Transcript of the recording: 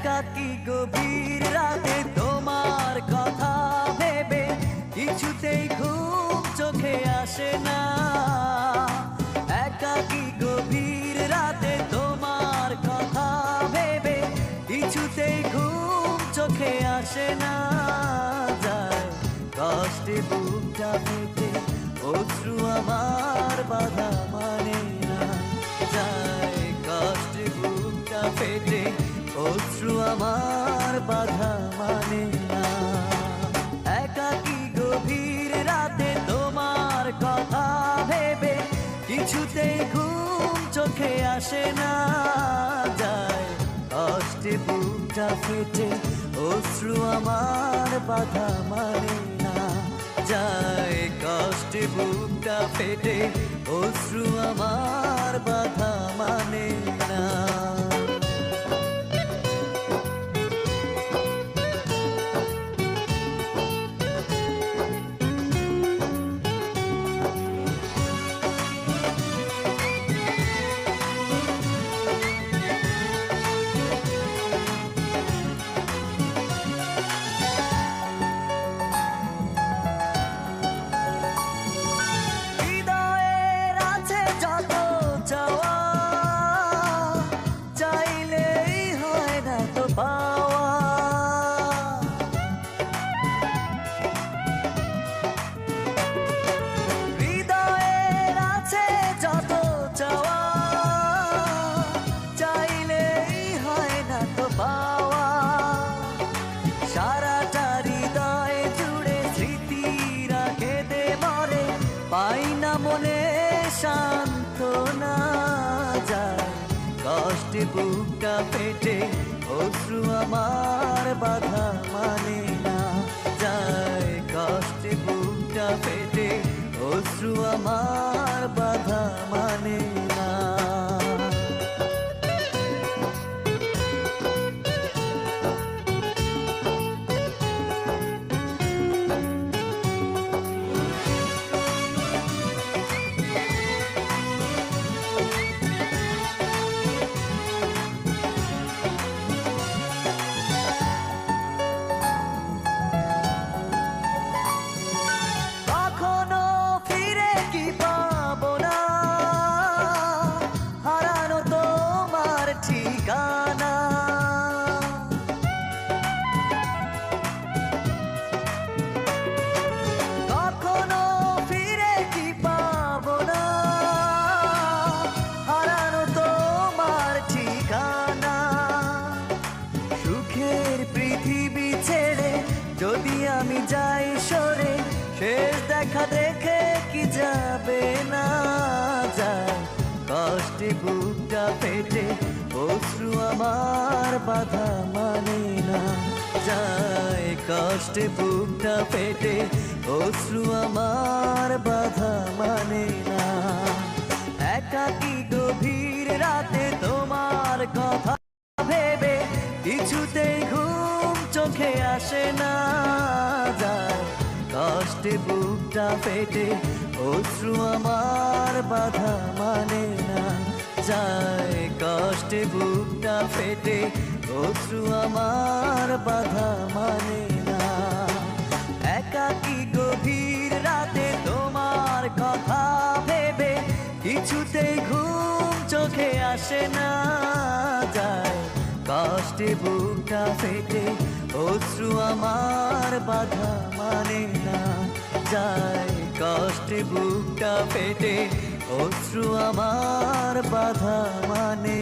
একাকী গভীর রাতে তোমার কথা ভেবে কিছুতেই ঘুম চোখে আসে না। একাকী গভীর রাতে তোমার কথা ভেবে কিছুতেই ঘুম চোখে আসে না। যায় কষ্টে বুকটা ফেটে অশ্রু আমার বাধা মানে না। যায় কষ্টে বুকটা ফেটে অশ্রু আমার বাধা মানে না। একাকী গভীর রাতে তোমার কথা ভেবে কিছুতেই ঘুম চোখে আসে না। যায় কষ্টে বুকটা ফেটে অশ্রু আমার বাধা মানে না। যায় কষ্টে বুকটা ফেটে অশ্রু আমার বাধা মানে না। সারাটা হৃদয় জুড়ে স্মৃতিরা কেঁদে মরে, পাই না মনে সান্ত্বনা। যায় কষ্টে বুকটা ফেটে অশ্রু আমার বাধা মানে না। যায় কষ্টে বুকটা ফেটে অশ্রু আমার বাধা মানে না। কখনো ফিরে কি পাবো না, হারানো তোমার ঠিকানা। সুখের পৃথিবী ছেড়ে যদি আমি যাই সরে, শেষ দেখা দেখে কি যাবে না। যায় কষ্টে বুকটা ফেটে অশ্রু আমার বাধা মানে না। যায় কষ্টে বুকটা ফেটে অশ্রু আমার বাধা মানে না। একাকী গভীর রাতে তোমার কথা ভেবে কিছুতেই ঘুম চোখে আসে না। যায় কষ্টে বুকটা ফেটে অশ্রু আমার বাধা মানে না। যায় কষ্টে বুকটা ফেটে অশ্রু আমার বাধা মানে না। একাকী গভীর রাতে তোমার কথা ভেবে কিছুতেই ঘুম চোখে আসে না। যায় কষ্টে বুকটা ফেটে অশ্রু আমার বাধা মানে না। যায় কষ্টে বুকটা ফেটে অশ্রু আমার বাধা মানে